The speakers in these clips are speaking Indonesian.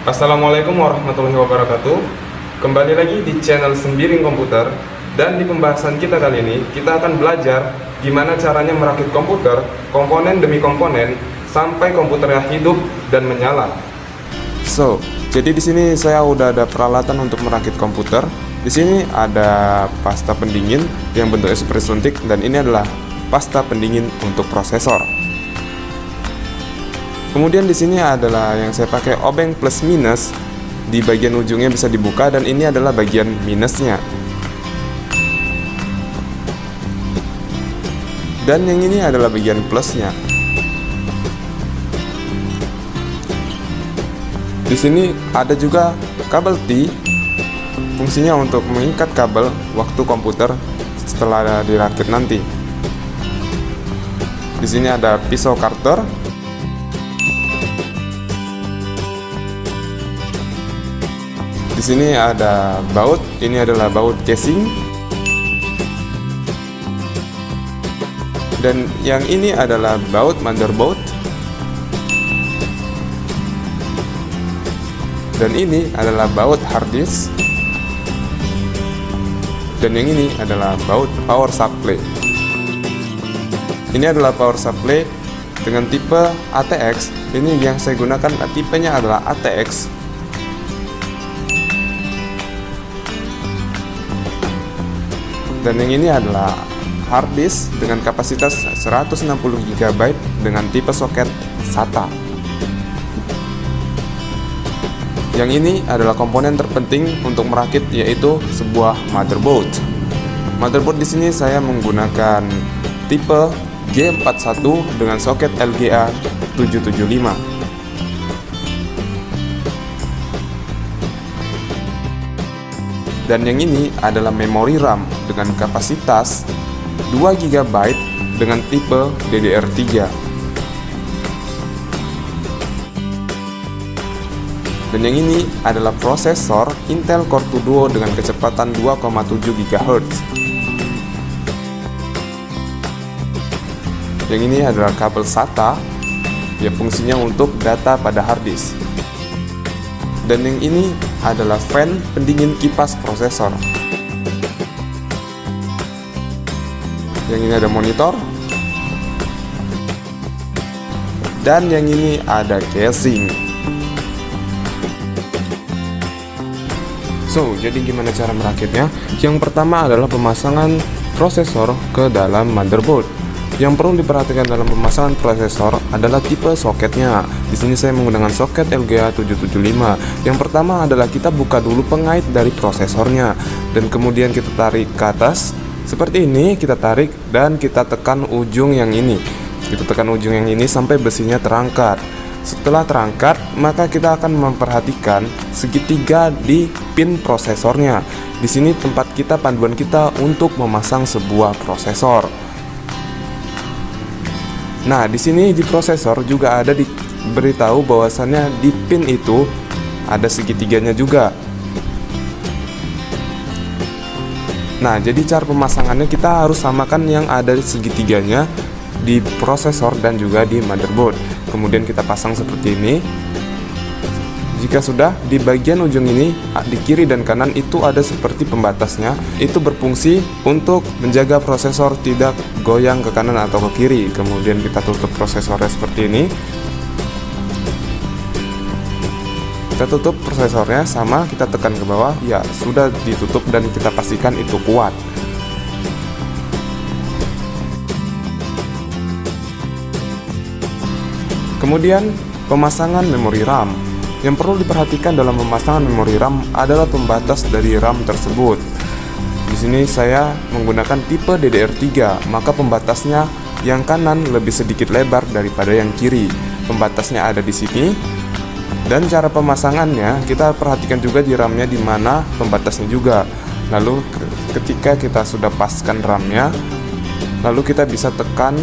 Assalamualaikum warahmatullahi wabarakatuh. Kembali lagi di channel Sembiring Komputer. Dan di pembahasan kita kali ini, kita akan belajar gimana caranya merakit komputer, komponen demi komponen, sampai komputernya hidup dan menyala. Jadi di sini saya udah ada peralatan untuk merakit komputer. Di sini ada pasta pendingin yang bentuknya seperti suntik, dan ini adalah pasta pendingin untuk prosesor. Kemudian di sini adalah yang saya pakai obeng plus minus. Di bagian ujungnya bisa dibuka, dan ini adalah bagian minusnya. Dan yang ini adalah bagian plusnya. Di sini ada juga kabel T, fungsinya untuk mengikat kabel waktu komputer setelah dirakit nanti. Di sini ada pisau karter. Di sini ada baut, ini adalah baut casing. Dan yang ini adalah baut motherboard. Dan ini adalah baut hard disk. Dan yang ini adalah baut power supply. Ini adalah power supply dengan tipe ATX. Ini yang saya gunakan, tipenya adalah ATX. Dan yang ini adalah hard disk dengan kapasitas 160 GB dengan tipe soket SATA. Yang ini adalah komponen terpenting untuk merakit, yaitu sebuah motherboard. Motherboard di sini saya menggunakan tipe G41 dengan soket LGA 775. Dan yang ini adalah memori RAM dengan kapasitas 2 GB dengan tipe DDR3. Dan yang ini adalah prosesor Intel Core 2 Duo dengan kecepatan 2,7 GHz. Yang ini adalah kabel SATA, ya fungsinya untuk data pada hard disk. Dan yang ini adalah fan pendingin kipas prosesor. Yang ini ada monitor. Dan yang ini ada casing. Jadi gimana cara merakitnya? Yang pertama adalah pemasangan prosesor ke dalam motherboard. Yang perlu diperhatikan dalam pemasangan prosesor adalah tipe soketnya. Di sini saya menggunakan soket LGA 775. Yang pertama adalah kita buka dulu pengait dari prosesornya, dan kemudian kita tarik ke atas seperti ini. Kita tarik dan kita tekan ujung yang ini. Kita tekan ujung yang ini sampai besinya terangkat. Setelah terangkat, maka kita akan memperhatikan segitiga di pin prosesornya. Di sini tempat kita, panduan kita untuk memasang sebuah prosesor. Nah, di sini di prosesor juga ada diberitahu bahwasannya di pin itu ada segitiganya juga. Nah, jadi cara pemasangannya kita harus samakan yang ada di segitiganya di prosesor dan juga di motherboard. Kemudian kita pasang seperti ini. Jika sudah, di bagian ujung ini di kiri dan kanan itu ada seperti pembatasnya. Itu berfungsi untuk menjaga prosesor tidak goyang ke kanan atau ke kiri. Kemudian kita tutup prosesornya seperti ini. Kita tutup prosesornya, sama kita tekan ke bawah. Ya, sudah ditutup dan kita pastikan itu kuat. Kemudian pemasangan memori RAM. Yang perlu diperhatikan dalam pemasangan memori RAM adalah pembatas dari RAM tersebut. Di sini saya menggunakan tipe DDR3, maka pembatasnya yang kanan lebih sedikit lebar daripada yang kiri. Pembatasnya ada di sini. Dan cara pemasangannya kita perhatikan juga di RAM-nya di mana pembatasnya juga. Lalu ketika kita sudah paskan RAM-nya, lalu kita bisa tekan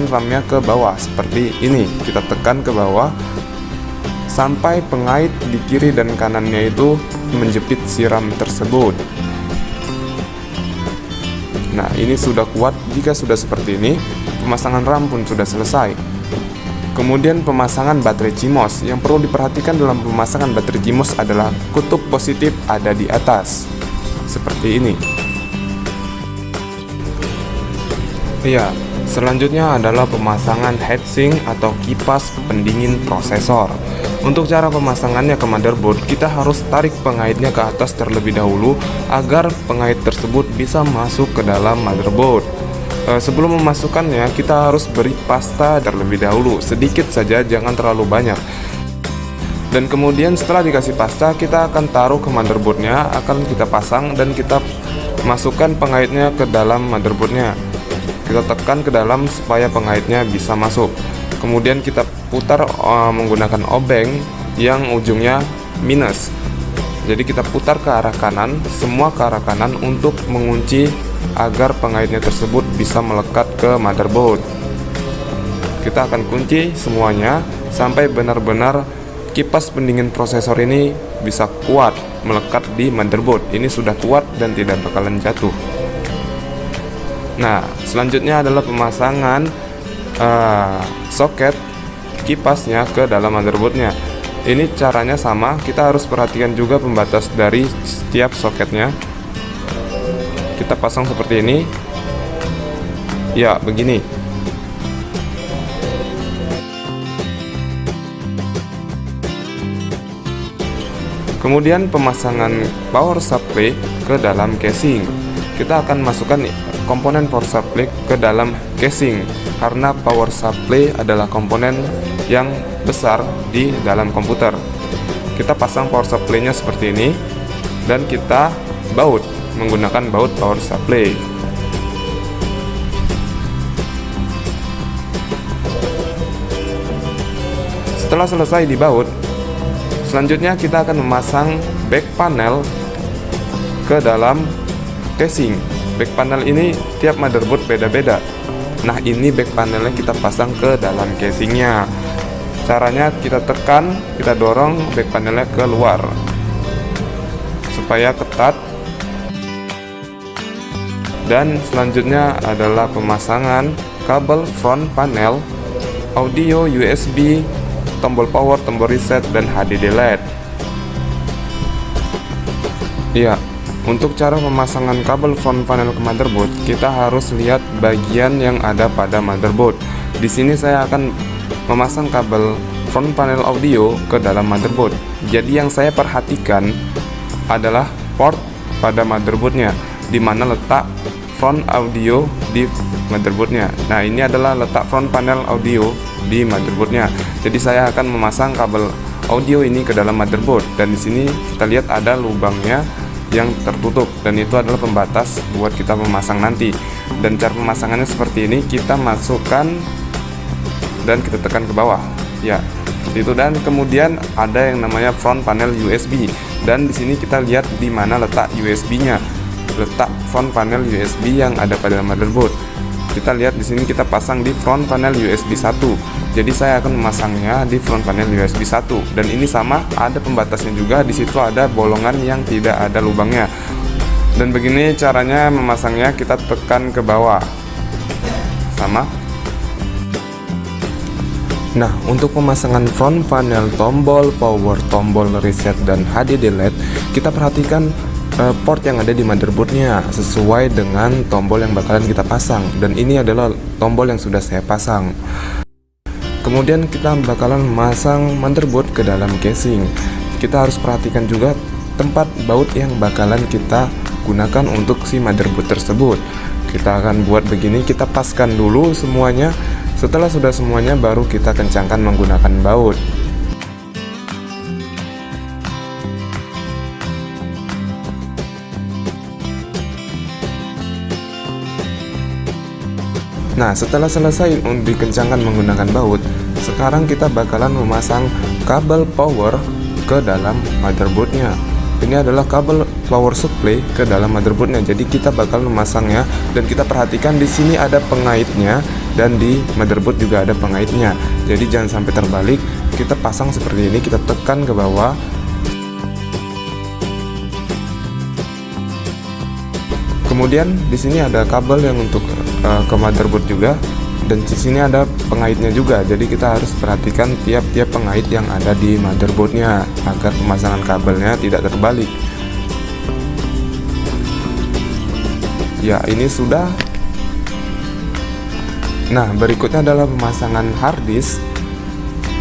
RAM-nya ke bawah seperti ini. Kita tekan ke bawah sampai pengait di kiri dan kanannya itu menjepit si RAM tersebut. Nah, ini sudah kuat. Jika sudah seperti ini, pemasangan RAM pun sudah selesai. Kemudian pemasangan baterai CMOS. Yang perlu diperhatikan dalam pemasangan baterai CMOS adalah kutub positif ada di atas, seperti ini. Iya, selanjutnya adalah pemasangan heatsink atau kipas pendingin prosesor. Untuk cara pemasangannya ke motherboard, kita harus tarik pengaitnya ke atas terlebih dahulu agar pengait tersebut bisa masuk ke dalam motherboard. Sebelum memasukkannya, kita harus beri pasta terlebih dahulu, sedikit saja, jangan terlalu banyak. Dan kemudian setelah dikasih pasta, kita akan taruh ke motherboardnya, akan kita pasang dan kita masukkan pengaitnya ke dalam motherboardnya. Kita tekan ke dalam supaya pengaitnya bisa masuk. Kemudian kita putar menggunakan obeng yang ujungnya minus. Jadi kita putar ke arah kanan, semua ke arah kanan untuk mengunci agar pengaitnya tersebut bisa melekat ke motherboard. Kita akan kunci semuanya sampai benar-benar kipas pendingin prosesor ini bisa kuat melekat di motherboard. Ini sudah kuat dan tidak bakalan jatuh. Nah, selanjutnya adalah pemasangan soket kipasnya ke dalam motherboardnya. Ini caranya sama, kita harus perhatikan juga pembatas dari setiap soketnya. Kita pasang seperti ini. Ya, begini. Kemudian pemasangan power supply ke dalam casing. Kita akan masukkan komponen power supply ke dalam casing karena power supply adalah komponen yang besar di dalam komputer. Kita pasang power supply-nya seperti ini dan kita baut menggunakan baut power supply. Setelah selesai dibaut, selanjutnya kita akan memasang back panel ke dalam casing. Back panel ini tiap motherboard beda-beda. Nah, ini back panelnya kita pasang ke dalam casingnya. Caranya kita tekan, kita dorong back panelnya keluar supaya ketat. Dan selanjutnya adalah pemasangan kabel front panel, audio USB, tombol power, tombol reset, dan HDD LED. Ya, untuk cara pemasangan kabel front panel ke motherboard, kita harus lihat bagian yang ada pada motherboard. Di sini saya akan memasang kabel front panel audio ke dalam motherboard. Jadi yang saya perhatikan adalah port pada motherboardnya, di mana letak front audio di motherboardnya. Nah, ini adalah letak front panel audio di motherboardnya. Jadi saya akan memasang kabel audio ini ke dalam motherboard, dan di sini kita lihat ada lubangnya yang tertutup, dan itu adalah pembatas buat kita memasang nanti. Dan cara pemasangannya seperti ini, kita masukkan dan kita tekan ke bawah. Ya, itu. Dan kemudian ada yang namanya front panel USB, dan di sini kita lihat di mana letak USB-nya. Letak front panel USB yang ada pada motherboard. Kita lihat di sini kita pasang di front panel USB 1. Jadi saya akan memasangnya di front panel USB 1, dan ini sama, ada pembatasnya juga. Di situ ada bolongan yang tidak ada lubangnya. Dan begini caranya memasangnya, kita tekan ke bawah. Sama. Nah, untuk pemasangan front panel, tombol power, tombol reset, dan HDD LED, kita perhatikan port yang ada di motherboardnya sesuai dengan tombol yang bakalan kita pasang, dan ini adalah tombol yang sudah saya pasang. Kemudian kita bakalan memasang motherboard ke dalam casing. Kita harus perhatikan juga tempat baut yang bakalan kita gunakan untuk si motherboard tersebut. Kita akan buat begini, kita paskan dulu semuanya. Setelah sudah semuanya, baru kita kencangkan menggunakan baut. Nah, setelah selesai dikencangkan menggunakan baut, sekarang kita bakalan memasang kabel power ke dalam motherboardnya. Ini adalah kabel power supply ke dalam motherboardnya. Jadi kita bakal memasangnya, dan kita perhatikan di sini ada pengaitnya, dan di motherboard juga ada pengaitnya. Jadi jangan sampai terbalik. Kita pasang seperti ini, kita tekan ke bawah. Kemudian di sini ada kabel yang untuk ke motherboard juga. Dan di sini ada pengaitnya juga, jadi kita harus perhatikan tiap-tiap pengait yang ada di motherboardnya agar pemasangan kabelnya tidak terbalik. Ya, ini sudah. Nah, berikutnya adalah pemasangan hard disk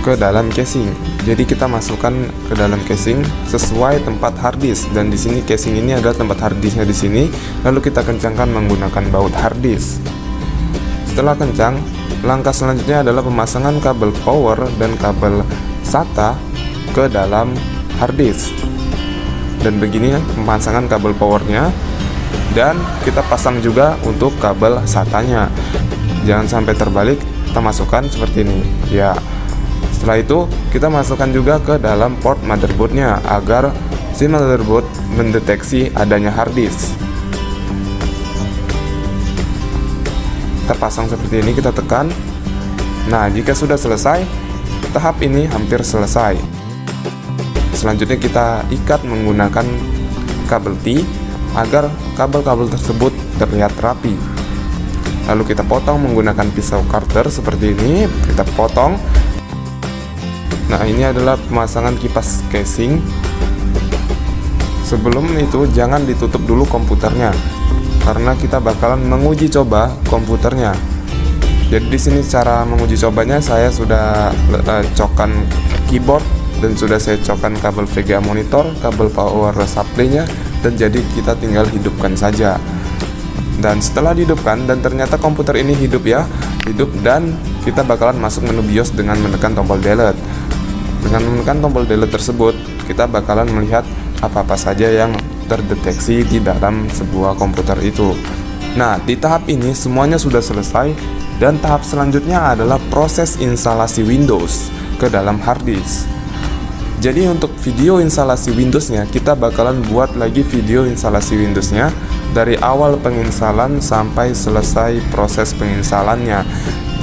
ke dalam casing. Jadi kita masukkan ke dalam casing sesuai tempat hard disk, dan di sini casing ini adalah tempat hard disknya di sini. Lalu kita kencangkan menggunakan baut hard disk. Setelah kencang, langkah selanjutnya adalah pemasangan kabel power dan kabel SATA ke dalam hard disk. Dan begini pemasangan kabel powernya, dan kita pasang juga untuk kabel SATA-nya. Jangan sampai terbalik, kita masukkan seperti ini. Ya. Setelah itu, kita masukkan juga ke dalam port motherboardnya agar si motherboard mendeteksi adanya hard disk. Kita pasang seperti ini, kita tekan. Nah, jika sudah selesai, tahap ini hampir selesai. Selanjutnya kita ikat menggunakan kabel T agar kabel-kabel tersebut terlihat rapi. Lalu kita potong menggunakan pisau cutter seperti ini, kita potong. Nah, ini adalah pemasangan kipas casing. Sebelum itu jangan ditutup dulu komputernya, karena kita bakalan menguji coba komputernya. Jadi di sini cara menguji cobanya, saya sudah cokkan keyboard dan sudah saya cokkan kabel VGA monitor, kabel power supply-nya, dan jadi kita tinggal hidupkan saja. Dan setelah dihidupkan dan ternyata komputer ini hidup ya, hidup, dan kita bakalan masuk menu BIOS dengan menekan tombol delete. Dengan menekan tombol delete tersebut, kita bakalan melihat apa-apa saja yang terdeteksi di dalam sebuah komputer itu. Nah, di tahap ini semuanya sudah selesai, dan tahap selanjutnya adalah proses instalasi Windows ke dalam hard disk. Jadi untuk video instalasi Windowsnya, kita bakalan buat lagi video instalasi Windowsnya dari awal penginstalan sampai selesai proses penginstalannya.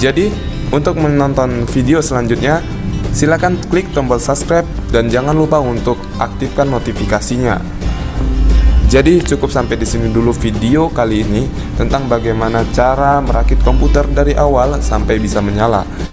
Jadi untuk menonton video selanjutnya, silakan klik tombol subscribe dan jangan lupa untuk aktifkan notifikasinya. Jadi cukup sampai di sini dulu video kali ini tentang bagaimana cara merakit komputer dari awal sampai bisa menyala.